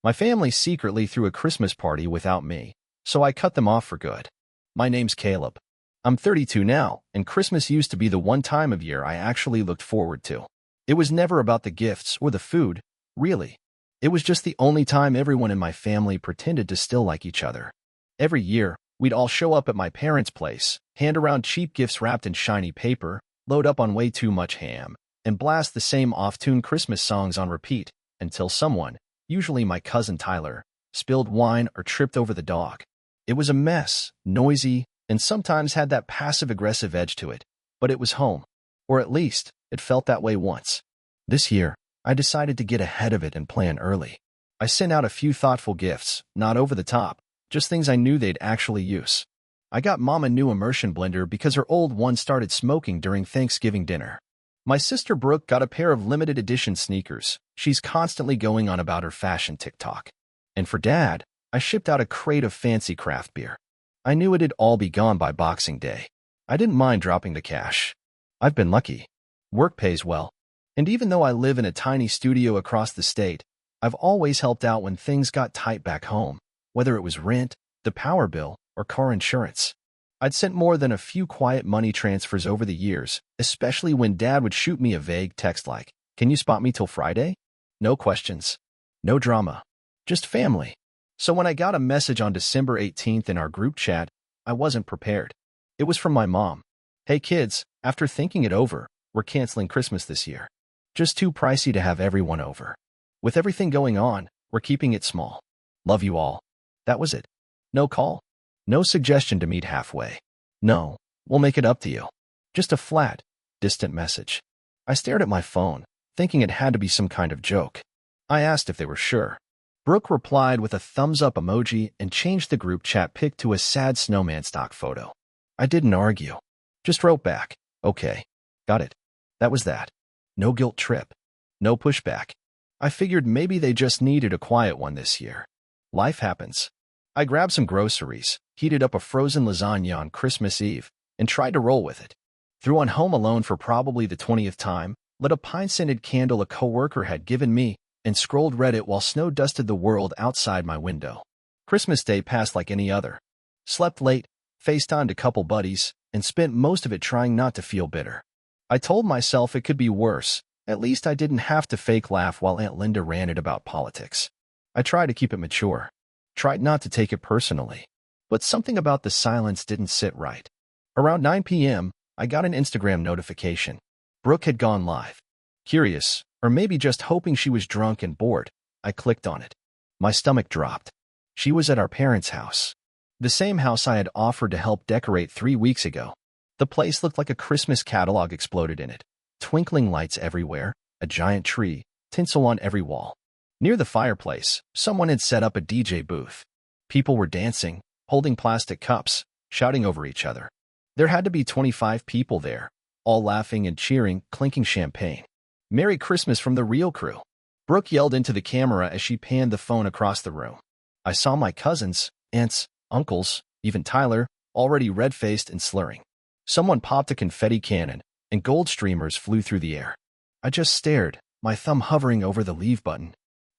My family secretly threw a Christmas party without me, so I cut them off for good. My name's Caleb. I'm 32 now, and Christmas used to be the one time of year I actually looked forward to. It was never about the gifts or the food, really. It was just the only time everyone in my family pretended to still like each other. Every year, we'd all show up at my parents' place, hand around cheap gifts wrapped in shiny paper, load up on way too much ham, and blast the same off-tune Christmas songs on repeat until someone, usually my cousin Tyler, spilled wine or tripped over the dog. It was a mess, noisy, and sometimes had that passive-aggressive edge to it, but it was home. Or at least, it felt that way once. This year, I decided to get ahead of it and plan early. I sent out a few thoughtful gifts, not over the top, just things I knew they'd actually use. I got Mom a new immersion blender because her old one started smoking during Thanksgiving dinner. My sister Brooke got a pair of limited edition sneakers. She's constantly going on about her fashion TikTok. And for Dad, I shipped out a crate of fancy craft beer. I knew it'd all be gone by Boxing Day. I didn't mind dropping the cash. I've been lucky. Work pays well. And even though I live in a tiny studio across the state, I've always helped out when things got tight back home, whether it was rent, the power bill, or car insurance. I'd sent more than a few quiet money transfers over the years, especially when Dad would shoot me a vague text like, "Can you spot me till Friday?" No questions. No drama. Just family. So when I got a message on December 18th in our group chat, I wasn't prepared. It was from my mom. "Hey kids, after thinking it over, we're canceling Christmas this year. Just too pricey to have everyone over. With everything going on, we're keeping it small. Love you all." That was it. No call. No suggestion to meet halfway. No, we'll make it up to you. Just a flat, distant message. I stared at my phone, thinking it had to be some kind of joke. I asked if they were sure. Brooke replied with a thumbs-up emoji and changed the group chat pic to a sad snowman stock photo. I didn't argue. Just wrote back, "Okay, got it." That was that. No guilt trip. No pushback. I figured maybe they just needed a quiet one this year. Life happens. I grabbed some groceries, heated up a frozen lasagna on Christmas Eve, and tried to roll with it. Threw on Home Alone for probably the 20th time, lit a pine-scented candle a coworker had given me, and scrolled Reddit while snow dusted the world outside my window. Christmas Day passed like any other. Slept late, FaceTimed a couple buddies, and spent most of it trying not to feel bitter. I told myself it could be worse. At least I didn't have to fake laugh while Aunt Linda ranted about politics. I tried to keep it mature. Tried not to take it personally. But something about the silence didn't sit right. Around 9 p.m., I got an Instagram notification. Brooke had gone live. Curious, or maybe just hoping she was drunk and bored, I clicked on it. My stomach dropped. She was at our parents' house. The same house I had offered to help decorate 3 weeks ago. The place looked like a Christmas catalog exploded in it. Twinkling lights everywhere, a giant tree, tinsel on every wall. Near the fireplace, someone had set up a DJ booth. People were dancing, holding plastic cups, shouting over each other. There had to be 25 people there, all laughing and cheering, clinking champagne. "Merry Christmas from the real crew." Brooke yelled into the camera as she panned the phone across the room. I saw my cousins, aunts, uncles, even Tyler, already red-faced and slurring. Someone popped a confetti cannon, and gold streamers flew through the air. I just stared, my thumb hovering over the leave button.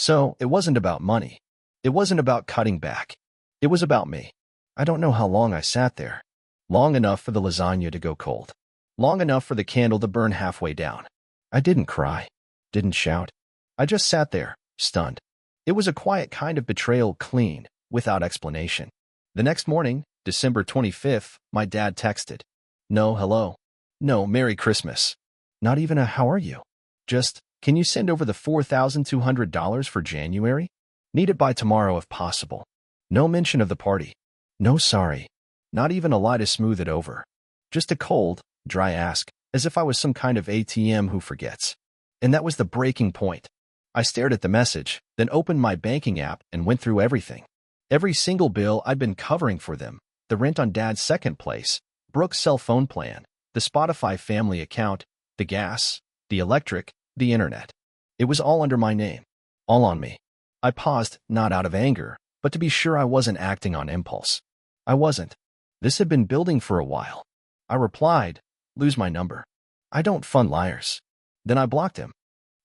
So, it wasn't about money. It wasn't about cutting back. It was about me. I don't know how long I sat there. Long enough for the lasagna to go cold. Long enough for the candle to burn halfway down. I didn't cry. Didn't shout. I just sat there, stunned. It was a quiet kind of betrayal, clean, without explanation. The next morning, December 25th, my dad texted. No hello. No Merry Christmas. Not even a how are you. Just, can you send over the $4,200 for January? Need it by tomorrow if possible. No mention of the party. No sorry. Not even a lie to smooth it over. Just a cold, dry ask, as if I was some kind of ATM who forgets. And that was the breaking point. I stared at the message, then opened my banking app and went through everything. Every single bill I'd been covering for them, the rent on Dad's second place, Brooke's cell phone plan, the Spotify family account, the gas, the electric, the internet. It was all under my name. All on me. I paused, not out of anger, but to be sure I wasn't acting on impulse. I wasn't. This had been building for a while. I replied, "Lose my number. I don't fund liars." Then I blocked him.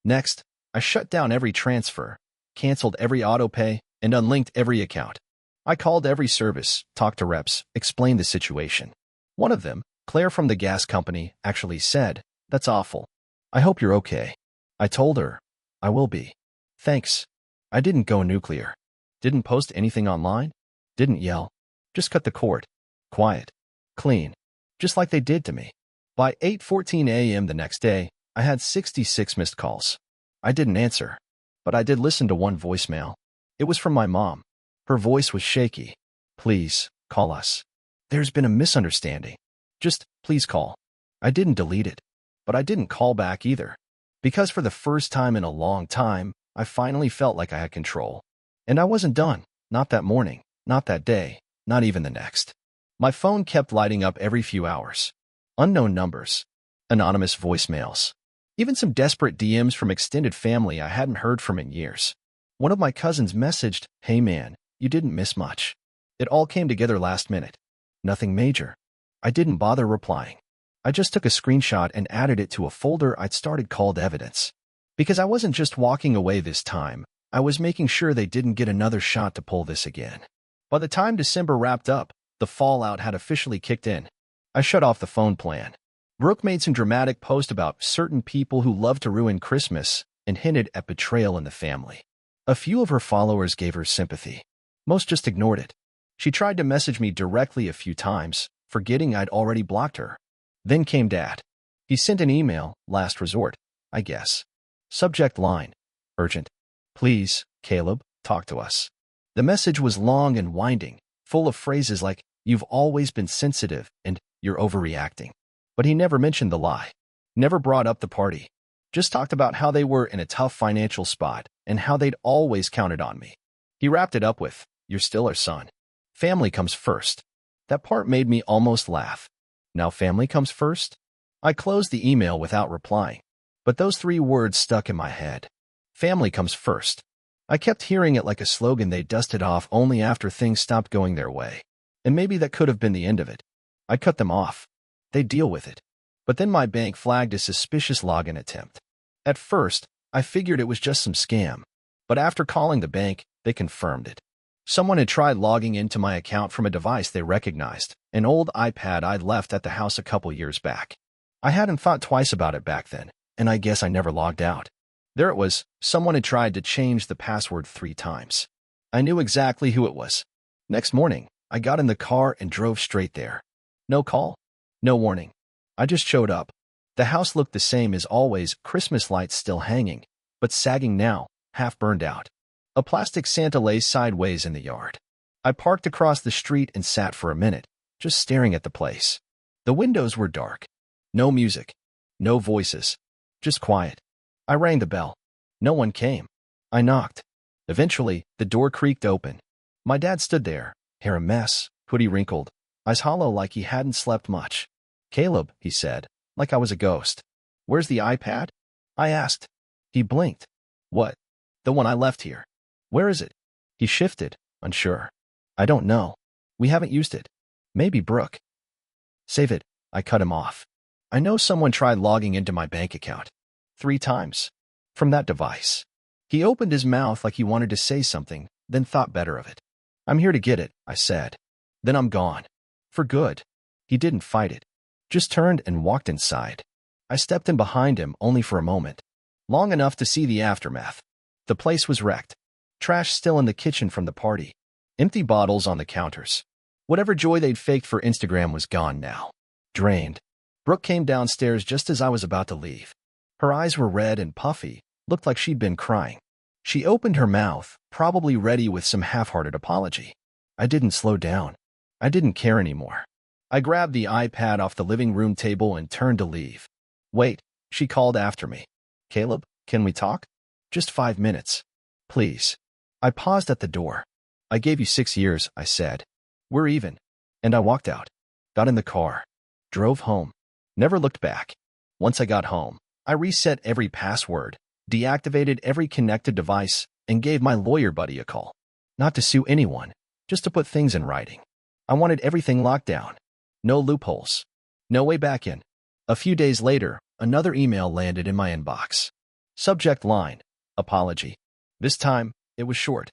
Next, I shut down every transfer, canceled every auto-pay, and unlinked every account. I called every service, talked to reps, explained the situation. One of them, Claire from the gas company, actually said, "That's awful. I hope you're okay." I told her, "I will be. Thanks." I didn't go nuclear. Didn't post anything online. Didn't yell. Just cut the cord. Quiet. Clean. Just like they did to me. By 8:14 a.m. the next day, I had 66 missed calls. I didn't answer, but I did listen to one voicemail. It was from my mom. Her voice was shaky. "Please, call us. There's been a misunderstanding. Just, please call." I didn't delete it, but I didn't call back either. Because for the first time in a long time, I finally felt like I had control. And I wasn't done. Not that morning, not that day, not even the next. My phone kept lighting up every few hours. Unknown numbers. Anonymous voicemails. Even some desperate DMs from extended family I hadn't heard from in years. One of my cousins messaged, "Hey man, you didn't miss much. It all came together last minute. Nothing major." I didn't bother replying. I just took a screenshot and added it to a folder I'd started called evidence. Because I wasn't just walking away this time, I was making sure they didn't get another shot to pull this again. By the time December wrapped up, the fallout had officially kicked in. I shut off the phone plan. Brooke made some dramatic post about certain people who love to ruin Christmas and hinted at betrayal in the family. A few of her followers gave her sympathy. Most just ignored it. She tried to message me directly a few times, forgetting I'd already blocked her. Then came Dad. He sent an email, last resort, I guess. Subject line, urgent. "Please, Caleb, talk to us." The message was long and winding, full of phrases like, "You've always been sensitive," and "You're overreacting." But he never mentioned the lie. Never brought up the party. Just talked about how they were in a tough financial spot and how they'd always counted on me. He wrapped it up with, "You're still our son. Family comes first." That part made me almost laugh. Now family comes first? I closed the email without replying. But those 3 words stuck in my head. Family comes first. I kept hearing it like a slogan they dusted off only after things stopped going their way. And maybe that could have been the end of it. I cut them off. They'd deal with it. But then my bank flagged a suspicious login attempt. At first, I figured it was just some scam. But after calling the bank, they confirmed it. Someone had tried logging into my account from a device they recognized, an old iPad I'd left at the house a couple years back. I hadn't thought twice about it back then, and I guess I never logged out. There it was. Someone had tried to change the password 3 times. I knew exactly who it was. Next morning, I got in the car and drove straight there. No call. No warning. I just showed up. The house looked the same as always, Christmas lights still hanging, but sagging now, half burned out. A plastic Santa lay sideways in the yard. I parked across the street and sat for a minute, just staring at the place. The windows were dark. No music. No voices. Just quiet. I rang the bell. No one came. I knocked. Eventually, the door creaked open. My dad stood there, hair a mess, hoodie wrinkled, eyes hollow like he hadn't slept much. "Caleb," he said, like I was a ghost. "Where's the iPad?" I asked. He blinked. "What?" "The one I left here." "Where is it?" He shifted, unsure. "I don't know. We haven't used it. Maybe Brooke." "Save it." I cut him off. I know someone tried logging into my bank account. 3 times. From that device. He opened his mouth like he wanted to say something, then thought better of it. "I'm here to get it," I said. "Then I'm gone. For good." He didn't fight it. Just turned and walked inside. I stepped in behind him only for a moment. Long enough to see the aftermath. The place was wrecked. Trash still in the kitchen from the party. Empty bottles on the counters. Whatever joy they'd faked for Instagram was gone now. Drained. Brooke came downstairs just as I was about to leave. Her eyes were red and puffy, looked like she'd been crying. She opened her mouth, probably ready with some half-hearted apology. I didn't slow down. I didn't care anymore. I grabbed the iPad off the living room table and turned to leave. "Wait," she called after me. "Caleb, can we talk? Just 5 minutes. Please." I paused at the door. "I gave you 6 years," I said. "We're even." And I walked out. Got in the car. Drove home. Never looked back. Once I got home, I reset every password, deactivated every connected device, and gave my lawyer buddy a call. Not to sue anyone, just to put things in writing. I wanted everything locked down. No loopholes. No way back in. A few days later, another email landed in my inbox. Subject line, apology. This time, It was short.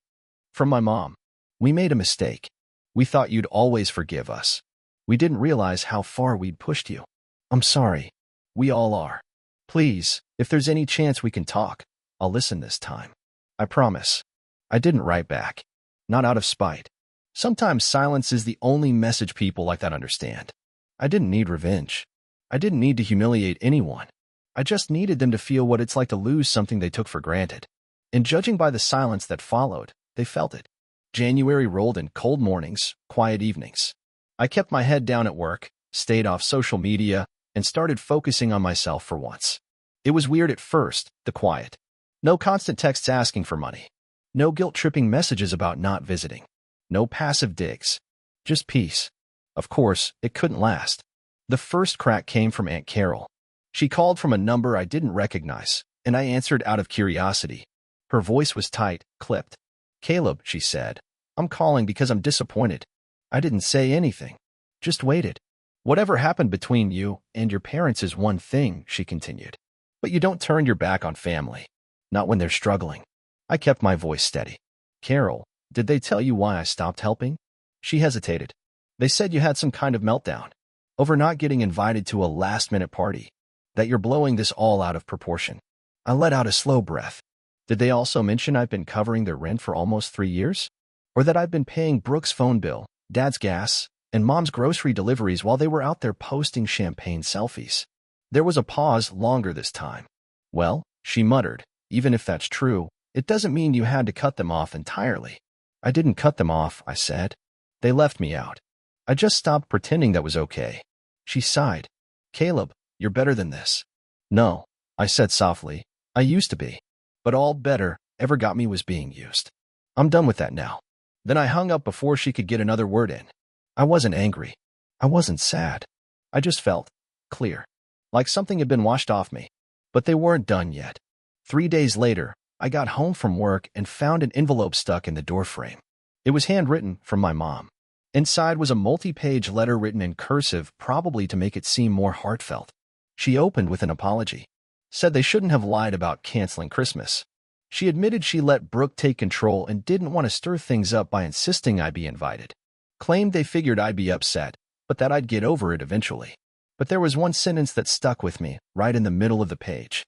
From my mom. We made a mistake. We thought you'd always forgive us. We didn't realize how far we'd pushed you. I'm sorry. We all are. Please, if there's any chance we can talk, I'll listen this time. I promise. I didn't write back. Not out of spite. Sometimes silence is the only message people like that understand. I didn't need revenge. I didn't need to humiliate anyone. I just needed them to feel what it's like to lose something they took for granted. And judging by the silence that followed, they felt it. January rolled in cold mornings, quiet evenings. I kept my head down at work, stayed off social media, and started focusing on myself for once. It was weird at first, the quiet. No constant texts asking for money. No guilt-tripping messages about not visiting. No passive digs. Just peace. Of course, it couldn't last. The first crack came from Aunt Carol. She called from a number I didn't recognize, and I answered out of curiosity. Her voice was tight, clipped. "Caleb," she said, "I'm calling because I'm disappointed." I didn't say anything. Just waited. "Whatever happened between you and your parents is one thing," she continued. "But you don't turn your back on family. Not when they're struggling." I kept my voice steady. "Carol, did they tell you why I stopped helping?" She hesitated. "They said you had some kind of meltdown. Over not getting invited to a last-minute party. That you're blowing this all out of proportion." I let out a slow breath. "Did they also mention I've been covering their rent for almost 3 years? Or that I've been paying Brooke's phone bill, Dad's gas, and Mom's grocery deliveries while they were out there posting champagne selfies?" There was a pause, longer this time. "Well," she muttered, "even if that's true, it doesn't mean you had to cut them off entirely." "I didn't cut them off," I said. "They left me out. I just stopped pretending that was okay." She sighed. "Caleb, you're better than this." "No," I said softly. "I used to be. But all better ever got me was being used. I'm done with that now." Then I hung up before she could get another word in. I wasn't angry. I wasn't sad. I just felt clear. Like something had been washed off me. But they weren't done yet. 3 days later, I got home from work and found an envelope stuck in the doorframe. It was handwritten from my mom. Inside was a multi-page letter written in cursive, probably to make it seem more heartfelt. She opened with an apology. Said they shouldn't have lied about canceling Christmas. She admitted she let Brooke take control and didn't want to stir things up by insisting I be invited. Claimed they figured I'd be upset, but that I'd get over it eventually. But there was one sentence that stuck with me, right in the middle of the page.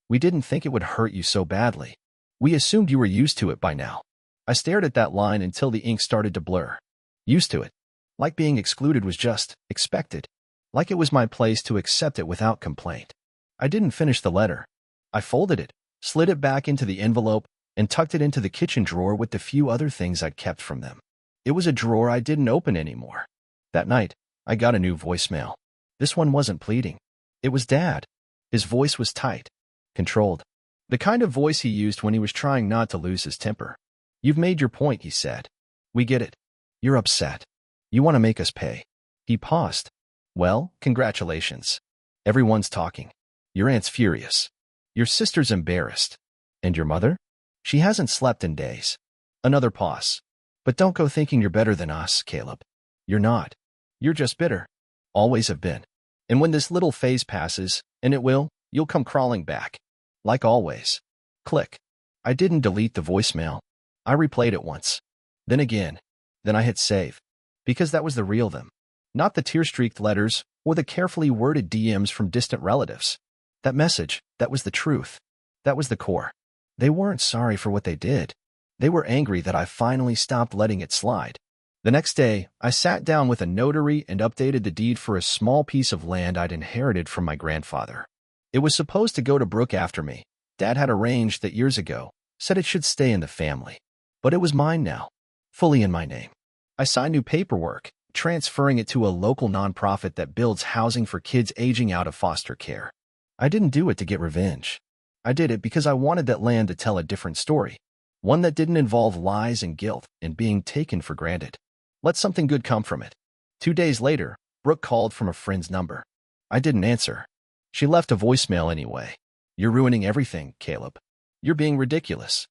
"We didn't think it would hurt you so badly. We assumed you were used to it by now." I stared at that line until the ink started to blur. Used to it. Like being excluded was just expected. Like it was my place to accept it without complaint. I didn't finish the letter. I folded it, slid it back into the envelope, and tucked it into the kitchen drawer with the few other things I'd kept from them. It was a drawer I didn't open anymore. That night, I got a new voicemail. This one wasn't pleading. It was Dad. His voice was tight, controlled. The kind of voice he used when he was trying not to lose his temper. "You've made your point," he said. "We get it. You're upset. You want to make us pay." He paused. "Well, congratulations. Everyone's talking. Your aunt's furious. Your sister's embarrassed. And your mother? She hasn't slept in days." Another pause. "But don't go thinking you're better than us, Caleb. You're not. You're just bitter. Always have been. And when this little phase passes, and it will, you'll come crawling back. Like always." Click. I didn't delete the voicemail. I replayed it once. Then again. Then I hit save. Because that was the real them. Not the tear-streaked letters or the carefully worded DMs from distant relatives. That message, that was the truth. That was the core. They weren't sorry for what they did. They were angry that I finally stopped letting it slide. The next day, I sat down with a notary and updated the deed for a small piece of land I'd inherited from my grandfather. It was supposed to go to Brooke after me. Dad had arranged that years ago, said it should stay in the family. But it was mine now, fully in my name. I signed new paperwork, transferring it to a local nonprofit that builds housing for kids aging out of foster care. I didn't do it to get revenge. I did it because I wanted that land to tell a different story, one that didn't involve lies and guilt and being taken for granted. Let something good come from it. 2 days later, Brooke called from a friend's number. I didn't answer. She left a voicemail anyway. "You're ruining everything, Caleb. You're being ridiculous.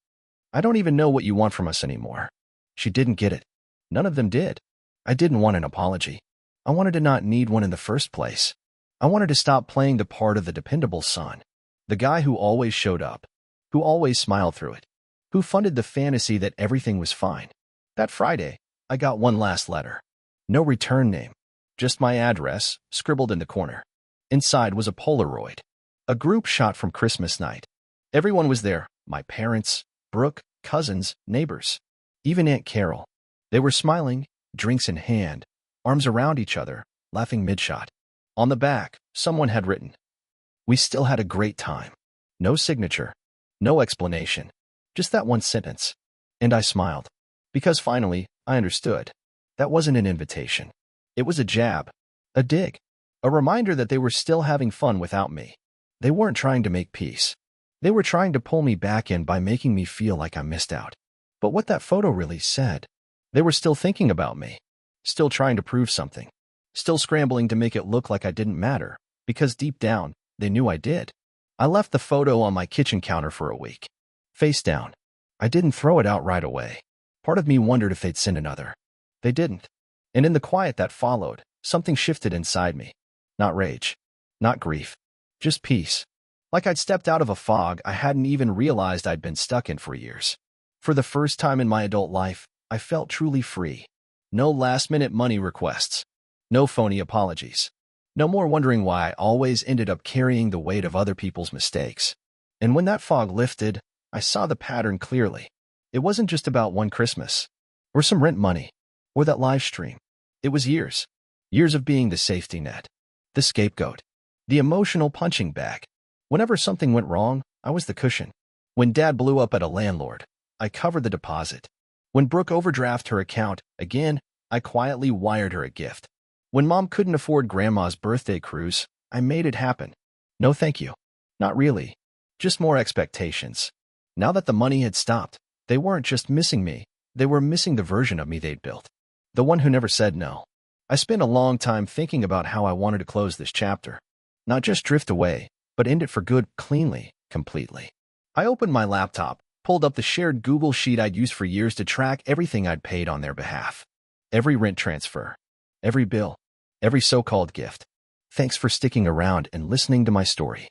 I don't even know what you want from us anymore." She didn't get it. None of them did. I didn't want an apology. I wanted to not need one in the first place. I wanted to stop playing the part of the dependable son, the guy who always showed up, who always smiled through it, Who funded the fantasy that everything was fine? That Friday, I got one last letter. No return name. Just my address, scribbled in the corner. Inside was a Polaroid. A group shot from Christmas night. Everyone was there. My parents, Brooke, cousins, neighbors. Even Aunt Carol. They were smiling, drinks in hand, arms around each other, laughing mid-shot. On the back, someone had written, "We still had a great time." No signature. No explanation. Just that one sentence. And I smiled. Because finally, I understood. That wasn't an invitation. It was a jab. A dig. A reminder that they were still having fun without me. They weren't trying to make peace. They were trying to pull me back in by making me feel like I missed out. But what that photo really said, they were still thinking about me. Still trying to prove something. Still scrambling to make it look like I didn't matter, because deep down, they knew I did. I left the photo on my kitchen counter for a week. Face down. I didn't throw it out right away. Part of me wondered if they'd send another. They didn't. And in the quiet that followed, something shifted inside me. Not rage. Not grief. Just peace. Like I'd stepped out of a fog I hadn't even realized I'd been stuck in for years. For the first time in my adult life, I felt truly free. No last-minute money requests. No phony apologies. No more wondering why I always ended up carrying the weight of other people's mistakes. And when that fog lifted, I saw the pattern clearly. It wasn't just about one Christmas, or some rent money, or that live stream. It was years. Years of being the safety net, the scapegoat, the emotional punching bag. Whenever something went wrong, I was the cushion. When Dad blew up at a landlord, I covered the deposit. When Brooke overdrafted her account, again, I quietly wired her a gift. When Mom couldn't afford Grandma's birthday cruise, I made it happen. No thank you. Not really. Just more expectations. Now that the money had stopped, they weren't just missing me, they were missing the version of me they'd built. The one who never said no. I spent a long time thinking about how I wanted to close this chapter. Not just drift away, but end it for good, cleanly, completely. I opened my laptop, pulled up the shared Google Sheet I'd used for years to track everything I'd paid on their behalf. Every rent transfer. Every bill. Every so-called gift. Thanks for sticking around and listening to my story.